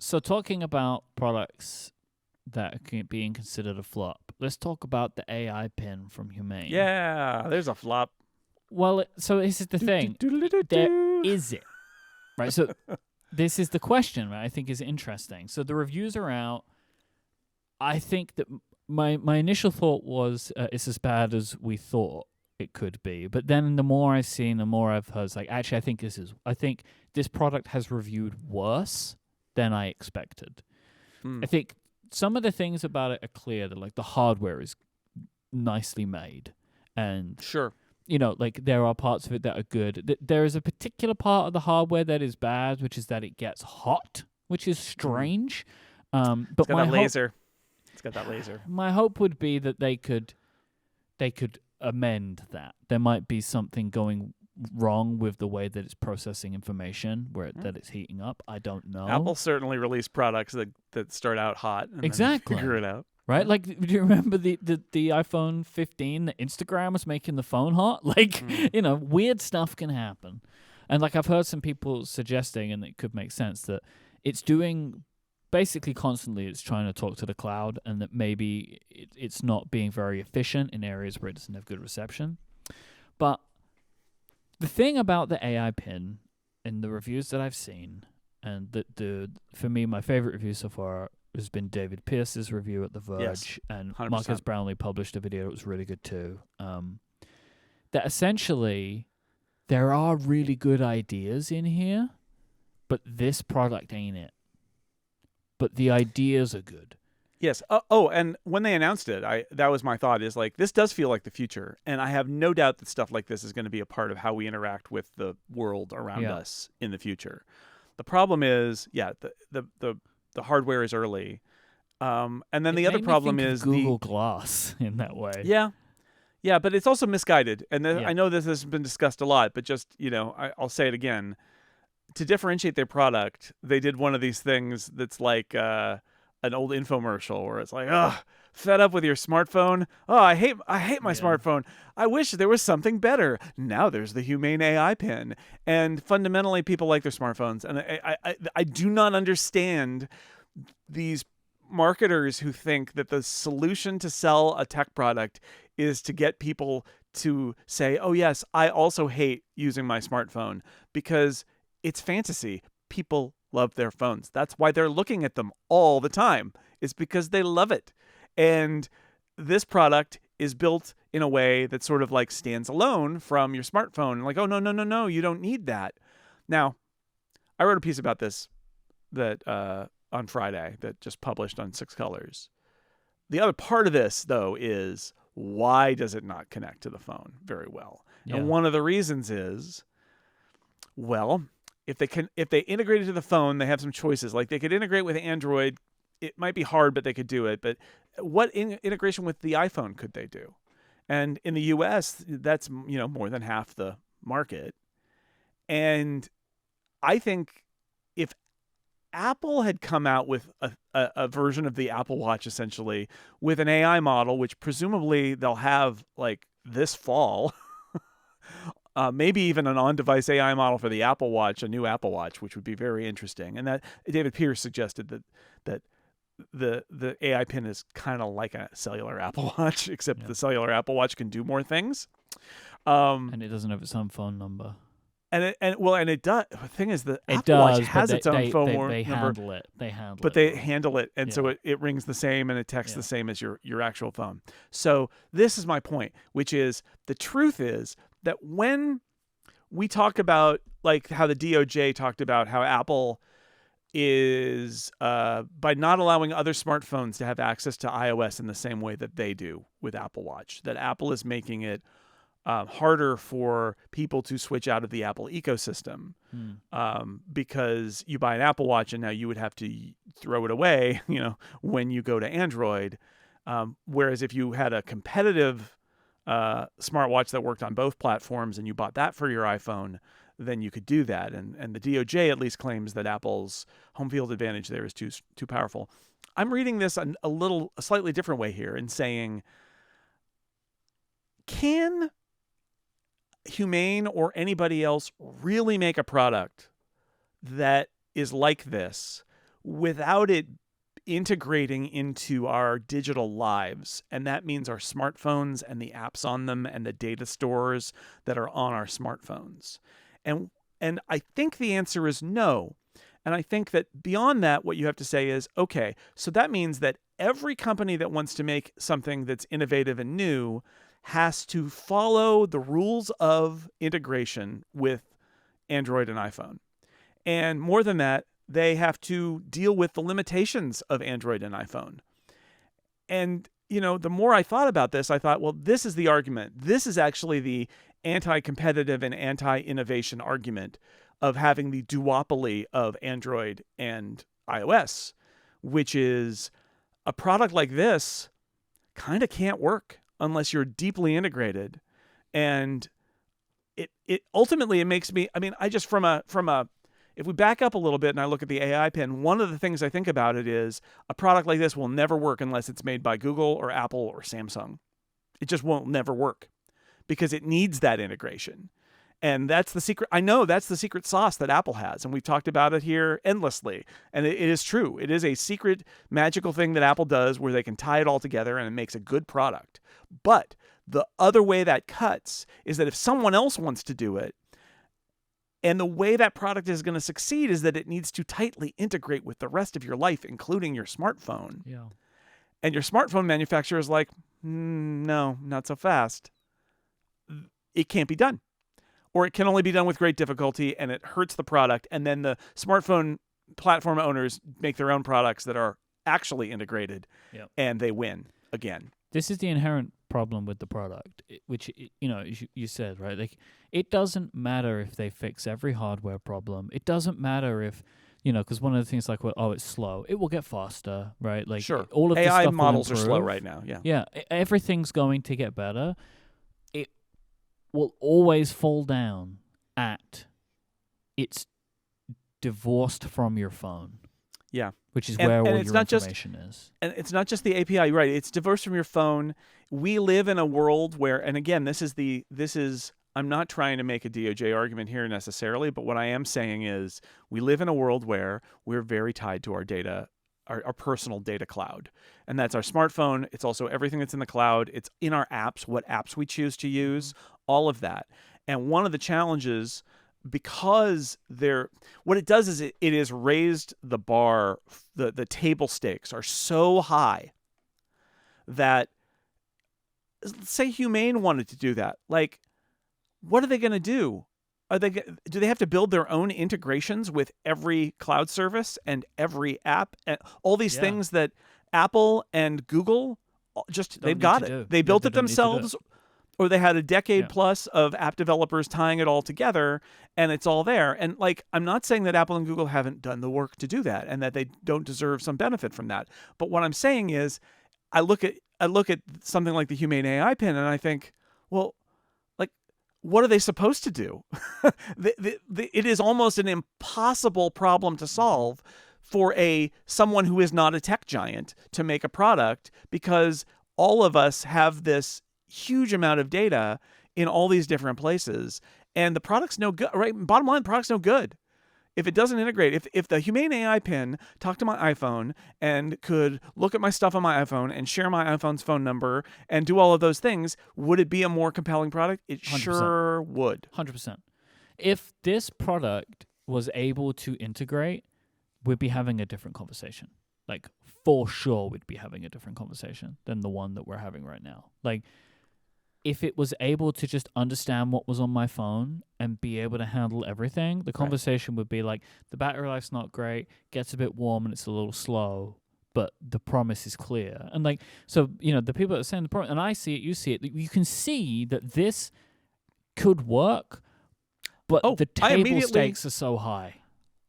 So talking about products that are being considered a flop, let's talk about the AI pin from Humane. Yeah, there's a flop. Well, so this is the thing. There is it, right? So this is the question, right? I think is interesting. So the reviews are out. I think that my initial thought was it's as bad as we thought it could be. But then the more I've seen, the more I've heard, it's like, actually, I think this product has reviewed worse than I expected. I think some of the things about it are clear. That like the hardware is nicely made, and Sure. like there are parts of it that are good. There is a particular part of the hardware that is bad, which is that it gets hot, which is strange. But It's got that laser. It's got that laser. My hope would be that they could amend that. There might be something going wrong with the way that it's processing information, that it's heating up. I don't know. Apple certainly released products that start out hot and exactly then figure it out. Right? Like, do you remember the iPhone 15 that Instagram was making the phone hot? Like, weird stuff can happen. And like I've heard some people suggesting, and it could make sense, that it's doing basically constantly it's trying to talk to the cloud, and that maybe it's not being very efficient in areas where it doesn't have good reception. But the thing about the AI pin in the reviews that I've seen, and for me, my favorite review so far has been David Pierce's review at The Verge, yes, and 100%. Marcus Brownlee published a video that was really good too. That essentially there are really good ideas in here, but this product ain't it. But the ideas are good. Yes. And when they announced it, that was my thought, is like, this does feel like the future. And I have no doubt that stuff like this is going to be a part of how we interact with the world around us in the future. The problem is, the hardware is early. And then the other problem is Google Glass in that way. Yeah. Yeah, but it's also misguided. And I know this has been discussed a lot, but just, I'll say it again. To differentiate their product, they did one of these things that's like an old infomercial where it's like, fed up with your smartphone. Oh, I hate my smartphone. I wish there was something better. Now there's the Humane AI Pin. And fundamentally, people like their smartphones. And I do not understand these marketers who think that the solution to sell a tech product is to get people to say, oh, yes, I also hate using my smartphone, because it's fantasy. People love their phones. That's why they're looking at them all the time. It's because they love it. And this product is built in a way that sort of like stands alone from your smartphone. Like, oh, no, you don't need that. Now, I wrote a piece about this that on Friday that just published on 6 Colors. The other part of this, though, is why does it not connect to the phone very well? Yeah. And one of the reasons is, well, if they integrate it to the phone, they have some choices. Like, they could integrate with Android. It might be hard, but they could do it. But what integration with the iPhone could they do? And in the US, that's more than half the market. And I think if Apple had come out with a version of the Apple Watch, essentially, with an AI model, which presumably they'll have like this fall, maybe even an on-device AI model for the Apple Watch, a new Apple Watch, which would be very interesting. And that David Pierce suggested that the AI pin is kind of like a cellular Apple Watch, except the cellular Apple Watch can do more things. And it doesn't have its own phone number. And it does. The thing is, the Apple Watch has its own phone number. They handle it. They handle it, and so it rings the same and it texts the same as your actual phone. So this is my point, which is the truth is that when we talk about like how the DOJ talked about how Apple is by not allowing other smartphones to have access to iOS in the same way that they do with Apple Watch, that Apple is making it harder for people to switch out of the Apple ecosystem because you buy an Apple Watch and now you would have to throw it away, when you go to Android. Whereas if you had a competitive smartwatch that worked on both platforms and you bought that for your iPhone, then you could do that. And the DOJ at least claims that Apple's home field advantage there is too powerful. I'm reading this a slightly different way here and saying, can Humane or anybody else really make a product that is like this without it integrating into our digital lives. And that means our smartphones and the apps on them and the data stores that are on our smartphones. And I think the answer is no. And I think that beyond that, what you have to say is, okay, so that means that every company that wants to make something that's innovative and new has to follow the rules of integration with Android and iPhone. And more than that, they have to deal with the limitations of Android and iPhone. And, the more I thought about this, I thought, well, this is the argument. This is actually the anti-competitive and anti-innovation argument of having the duopoly of Android and iOS, which is a product like this kind of can't work unless you're deeply integrated. And it ultimately, it makes me, I just from a if we back up a little bit and I look at the AI Pin, one of the things I think about it is a product like this will never work unless it's made by Google or Apple or Samsung. It just won't never work because it needs that integration. And that's the secret. I know that's the secret sauce that Apple has. And we've talked about it here endlessly. And it is true. It is a secret magical thing that Apple does where they can tie it all together and it makes a good product. But the other way that cuts is that if someone else wants to do it, and the way that product is going to succeed is that it needs to tightly integrate with the rest of your life, including your smartphone. Yeah. And your smartphone manufacturer is like, no, not so fast. It can't be done. Or it can only be done with great difficulty, and it hurts the product. And then the smartphone platform owners make their own products that are actually integrated, and they win again. This is the inherent problem with the product, which, you said, right? Like, it doesn't matter if they fix every hardware problem. It doesn't matter if, because one of the things like, it's slow. It will get faster, right? Like, sure. All of the AI stuff models are slow right now. Yeah. Yeah. Everything's going to get better. It will always fall down at it's divorced from your phone. Yeah. Which is where all your information is. And it's not just the API, right? It's divorced from your phone. We live in a world where, and again, I'm not trying to make a DOJ argument here necessarily, but what I am saying is we live in a world where we're very tied to our data, our personal data cloud. And that's our smartphone. It's also everything that's in the cloud. It's in our apps, what apps we choose to use, all of that. And one of the challenges, because what it does is it has raised the bar, the table stakes are so high that, say Humane wanted to do that. Like, what are they going to do? Do they have to build their own integrations with every cloud service and every app and all these things that Apple and Google they've got it. They built it themselves, or they had a decade plus of app developers tying it all together, and it's all there. And I'm not saying that Apple and Google haven't done the work to do that and that they don't deserve some benefit from that. But what I'm saying is, I look at something like the Humane AI Pin and I think, well, what are they supposed to do? It is almost an impossible problem to solve for someone who is not a tech giant to make a product, because all of us have this huge amount of data in all these different places, and the product's no good, right? Bottom line, the product's no good if it doesn't integrate. If the Humane AI Pin talked to my iPhone and could look at my stuff on my iPhone and share my iPhone's phone number and do all of those things, would it be a more compelling product? It 100%. Sure would. 100%. If this product was able to integrate, we'd be having a different conversation. Like, for sure, we'd be having a different conversation than the one that we're having right now. Like, if it was able to just understand what was on my phone and be able to handle everything, the conversation would be like, the battery life's not great, gets a bit warm and it's a little slow, but the promise is clear. And so, the people that are saying the promise, and I see it, you see it, you can see that this could work, but the table stakes are so high.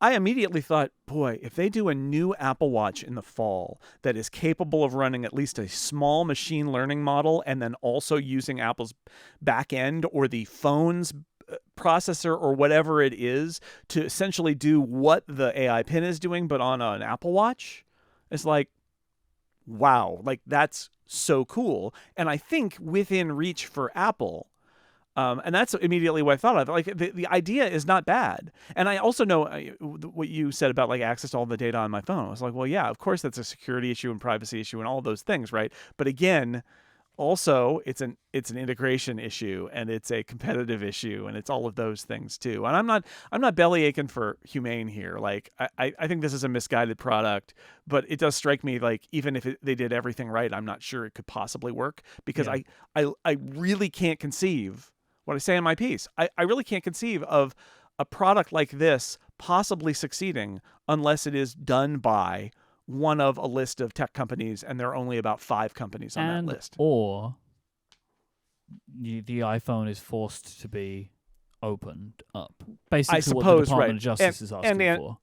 I immediately thought, boy, if they do a new Apple Watch in the fall that is capable of running at least a small machine learning model and then also using Apple's back end or the phone's processor or whatever it is to essentially do what the AI Pin is doing, but on an Apple Watch, it's like, wow, that's so cool. And I think within reach for Apple, And that's immediately what I thought of. Like the idea is not bad. And I also know what you said about like access to all the data on my phone. I was like, well, yeah, of course that's a security issue and privacy issue and all those things, right? But again, also it's an integration issue and it's a competitive issue and it's all of those things too. And I'm not belly aching for Humane here. Like I think this is a misguided product, but it does strike me like even if they did everything right, I'm not sure it could possibly work because I really can't conceive what I say in my piece. I really can't conceive of a product like this possibly succeeding unless it is done by one of a list of tech companies, and there are only about 5 companies on that list. Or the iPhone is forced to be opened up. Basically, I suppose, what the Department right. of Justice is asking for.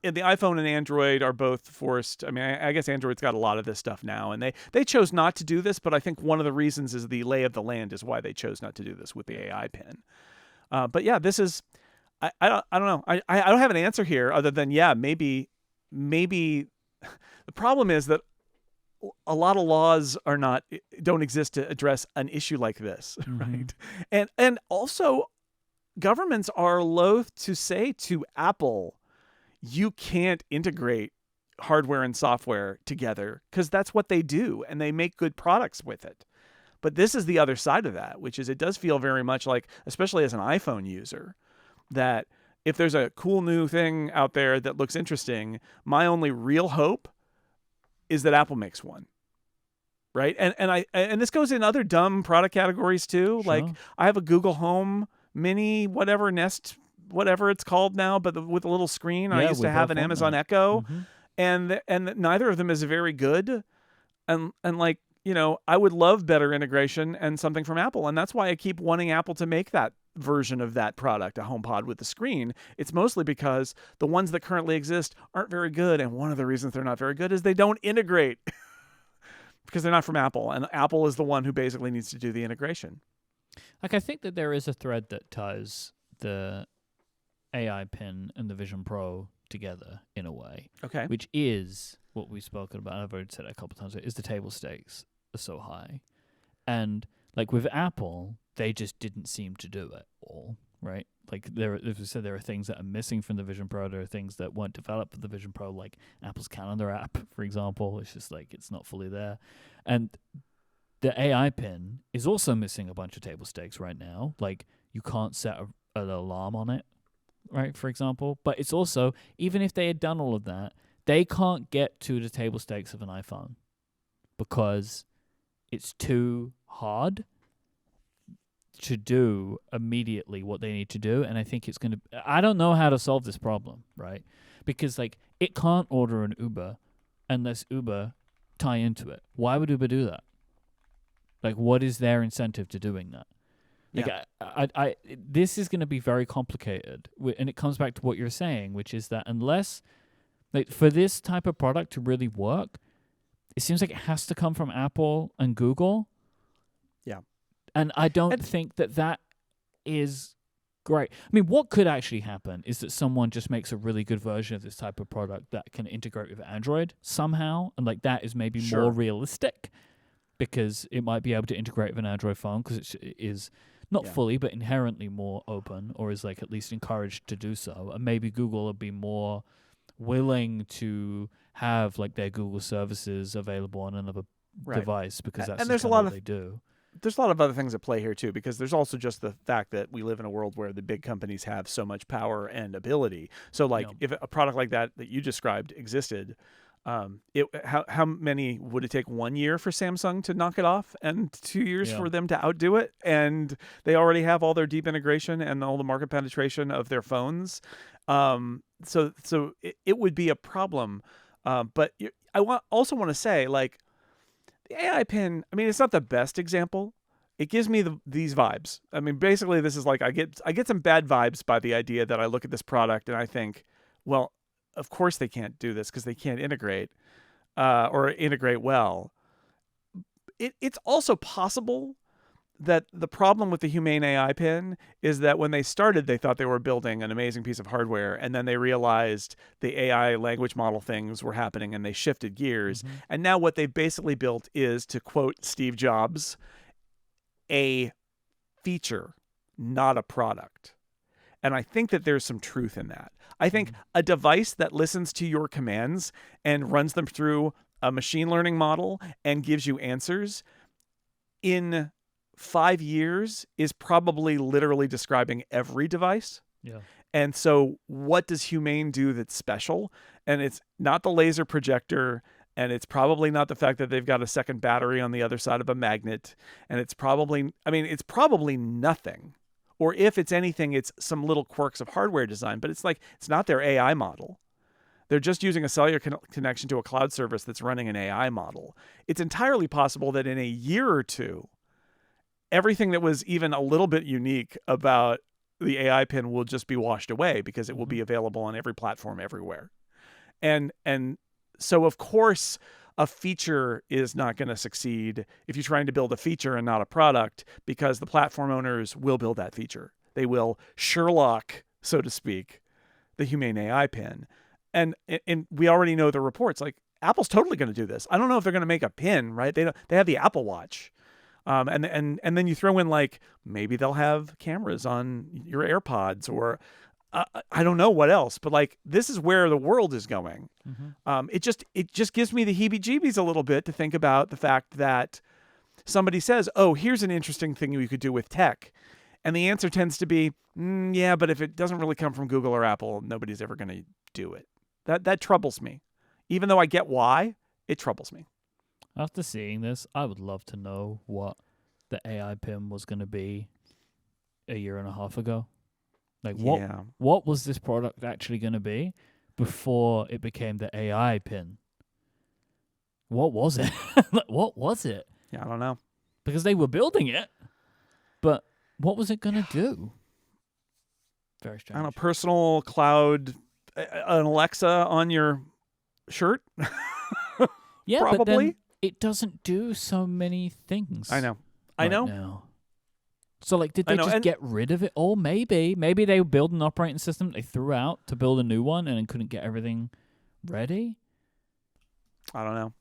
And the iPhone and Android are both forced. I mean, I guess Android's got a lot of this stuff now, and they chose not to do this, but I think one of the reasons is the lay of the land is why they chose not to do this with the AI Pin. But yeah, this is, I don't know. I don't have an answer here other than, yeah, maybe the problem is that a lot of laws don't exist to address an issue like this, right? And also governments are loath to say to Apple, you can't integrate hardware and software together because that's what they do and they make good products with it. But this is the other side of that, which is it does feel very much like, especially as an iPhone user, that if there's a cool new thing out there that looks interesting, my only real hope is that Apple makes one. Right? And this goes in other dumb product categories too. Sure. Like I have a Google Home Mini, whatever Nest, whatever it's called now, but with a little screen. Yeah, I used to have an Amazon Echo, and neither of them is very good. And like, you know, I would love better integration and something from Apple, and that's why I keep wanting Apple to make that version of that product, a HomePod with the screen. It's mostly because the ones that currently exist aren't very good, and one of the reasons they're not very good is they don't integrate. Because they're not from Apple, and Apple is the one who basically needs to do the integration. Like, I think that there is a thread that ties the AI Pin and the Vision Pro together in a way. Okay. Which is what we've spoken about. I've already said it a couple of times. Is the table stakes are so high. And, like, with Apple, they just didn't seem to do it all, right? Like, as we said, there are things that are missing from the Vision Pro. There are things that weren't developed for the Vision Pro, like Apple's Calendar app, for example. It's just like it's not fully there. And the AI Pin is also missing a bunch of table stakes right now. Like, you can't set an alarm on it, right, for example. But it's also, even if they had done all of that, they can't get to the table stakes of an iPhone because it's too hard to do immediately what they need to do. And I think it's going to, I don't know how to solve this problem, right? Because like it can't order an Uber unless Uber tie into it. Why would Uber do that? Like, what is their incentive to doing that? Like, yeah. This is going to be very complicated. And it comes back to what you're saying, which is that unless, like, for this type of product to really work, it seems like it has to come from Apple and Google. Yeah. And I don't think that is great. I mean, what could actually happen is that someone just makes a really good version of this type of product that can integrate with Android somehow. And, like, that is maybe more realistic because it might be able to integrate with an Android phone because it is not fully, but inherently more open, or is, like, at least encouraged to do so. And maybe Google will be more willing to have, like, their Google services available on another device because that's what they do. There's a lot of other things at play here too, because there's also just the fact that we live in a world where the big companies have so much power and ability. So, like, if a product like that you described existed, how many would it take? 1 year for Samsung to knock it off, and 2 years for them to outdo it? And they already have all their deep integration and all the market penetration of their phones. So it would be a problem. But I also want to say, like, the AI Pin, I mean, it's not the best example. It gives me these vibes. I mean, basically, this is like I get some bad vibes by the idea that I look at this product and I think, well, of course they can't do this because they can't integrate or integrate well. It's also possible that the problem with the Humane AI Pin is that when they started, they thought they were building an amazing piece of hardware, and then they realized the AI language model things were happening, and they shifted gears. Mm-hmm. And now what they've basically built is, to quote Steve Jobs, a feature not a product. And I think that there's some truth in that. I think a device that listens to your commands and runs them through a machine learning model and gives you answers in 5 years is probably literally describing every device. Yeah. And so what does Humane do that's special? And it's not the laser projector, and it's probably not the fact that they've got a second battery on the other side of a magnet. And it's probably nothing. Or if it's anything, it's some little quirks of hardware design, but it's not their AI model. They're just using a cellular connection to a cloud service that's running an AI model. It's entirely possible that in a year or two, everything that was even a little bit unique about the AI pin will just be washed away because it will be available on every platform everywhere. And so, of course, a feature is not going to succeed if you're trying to build a feature and not a product, because the platform owners will build that feature. They will Sherlock, so to speak, the Humane AI pin. And we already know the reports. Like, Apple's totally going to do this. I don't know if they're going to make a pin, right? They have the Apple Watch. And then you throw in, like, maybe they'll have cameras on your AirPods, or I don't know what else, but like, this is where the world is going. It just gives me the heebie-jeebies a little bit to think about the fact that somebody says, oh, here's an interesting thing we could do with tech. And the answer tends to be, yeah, but if it doesn't really come from Google or Apple, nobody's ever going to do it. That troubles me. Even though I get why, it troubles me. After seeing this, I would love to know what the AI pin was going to be a year and a half ago. Like, what was this product actually going to be before it became the AI pin? What was it? What was it? Yeah, I don't know. Because they were building it, but what was it going to do? Very strange. I don't know, personal cloud, an Alexa on your shirt? Yeah, probably. But then it doesn't do so many things. I know. Now. So, like, did they just get rid of it all? Maybe they would build an operating system they threw out to build a new one and then couldn't get everything ready. I don't know.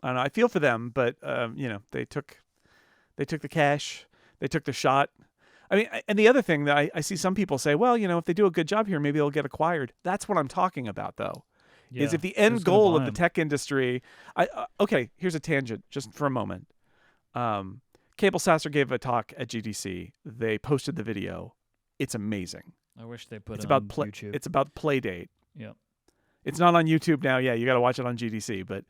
I feel for them, but they took the cash, they took the shot. I mean, and the other thing that I see some people say, well, if they do a good job here, maybe they'll get acquired. That's what I'm talking about, though. Yeah. Is if the end goal of the tech industry, okay, here's a tangent just for a moment. Cable Sasser gave a talk at GDC. They posted the video. It's amazing. I wish they put it on YouTube. It's about Playdate. Yeah. It's not on YouTube now. Yeah, you got to watch it on GDC, but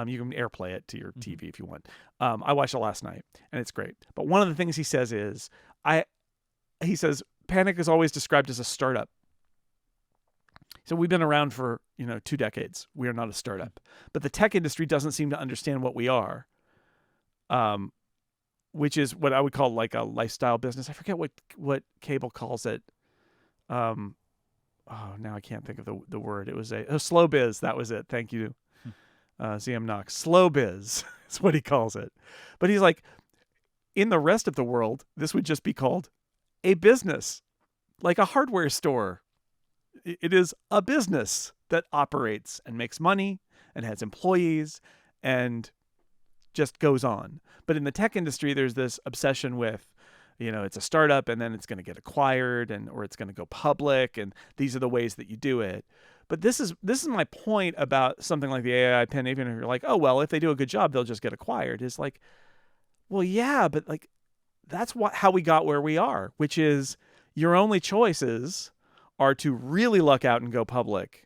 you can AirPlay it to your TV if you want. I watched it last night, and it's great. But one of the things he says is, he says, Panic is always described as a startup. So we've been around for 2 decades. We are not a startup, but the tech industry doesn't seem to understand what we are. Which is what I would call like a lifestyle business. I forget what Cable calls it. Now I can't think of the word. It was a slow biz. That was it. Thank you, ZM Knox. Slow biz is what he calls it. But he's like, in the rest of the world, this would just be called a business, like a hardware store. It is a business that operates and makes money and has employees and just goes on. But in the tech industry, there's this obsession with, it's a startup and then it's going to get acquired or it's going to go public, and these are the ways that you do it. But this is my point about something like the AI pin. Even if you're like, oh, well, if they do a good job, they'll just get acquired. Is like, well, yeah, but like, that's how we got where we are, which is your only choices are to really luck out and go public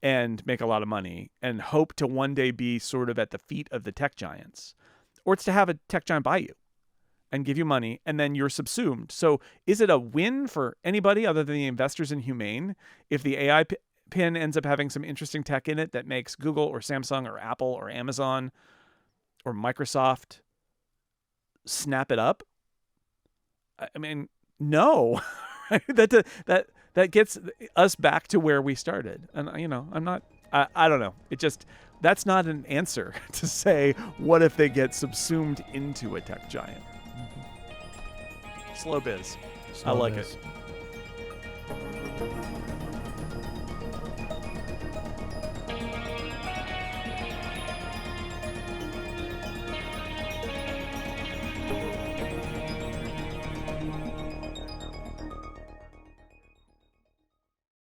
and make a lot of money and hope to one day be sort of at the feet of the tech giants, or it's to have a tech giant buy you and give you money, and then you're subsumed. So is it a win for anybody other than the investors in Humane if the AI pin ends up having some interesting tech in it that makes Google or Samsung or Apple or Amazon or Microsoft snap it up? I mean, no. That gets us back to where we started. And, I don't know. That's not an answer to say, what if they get subsumed into a tech giant? Slow biz. I like it.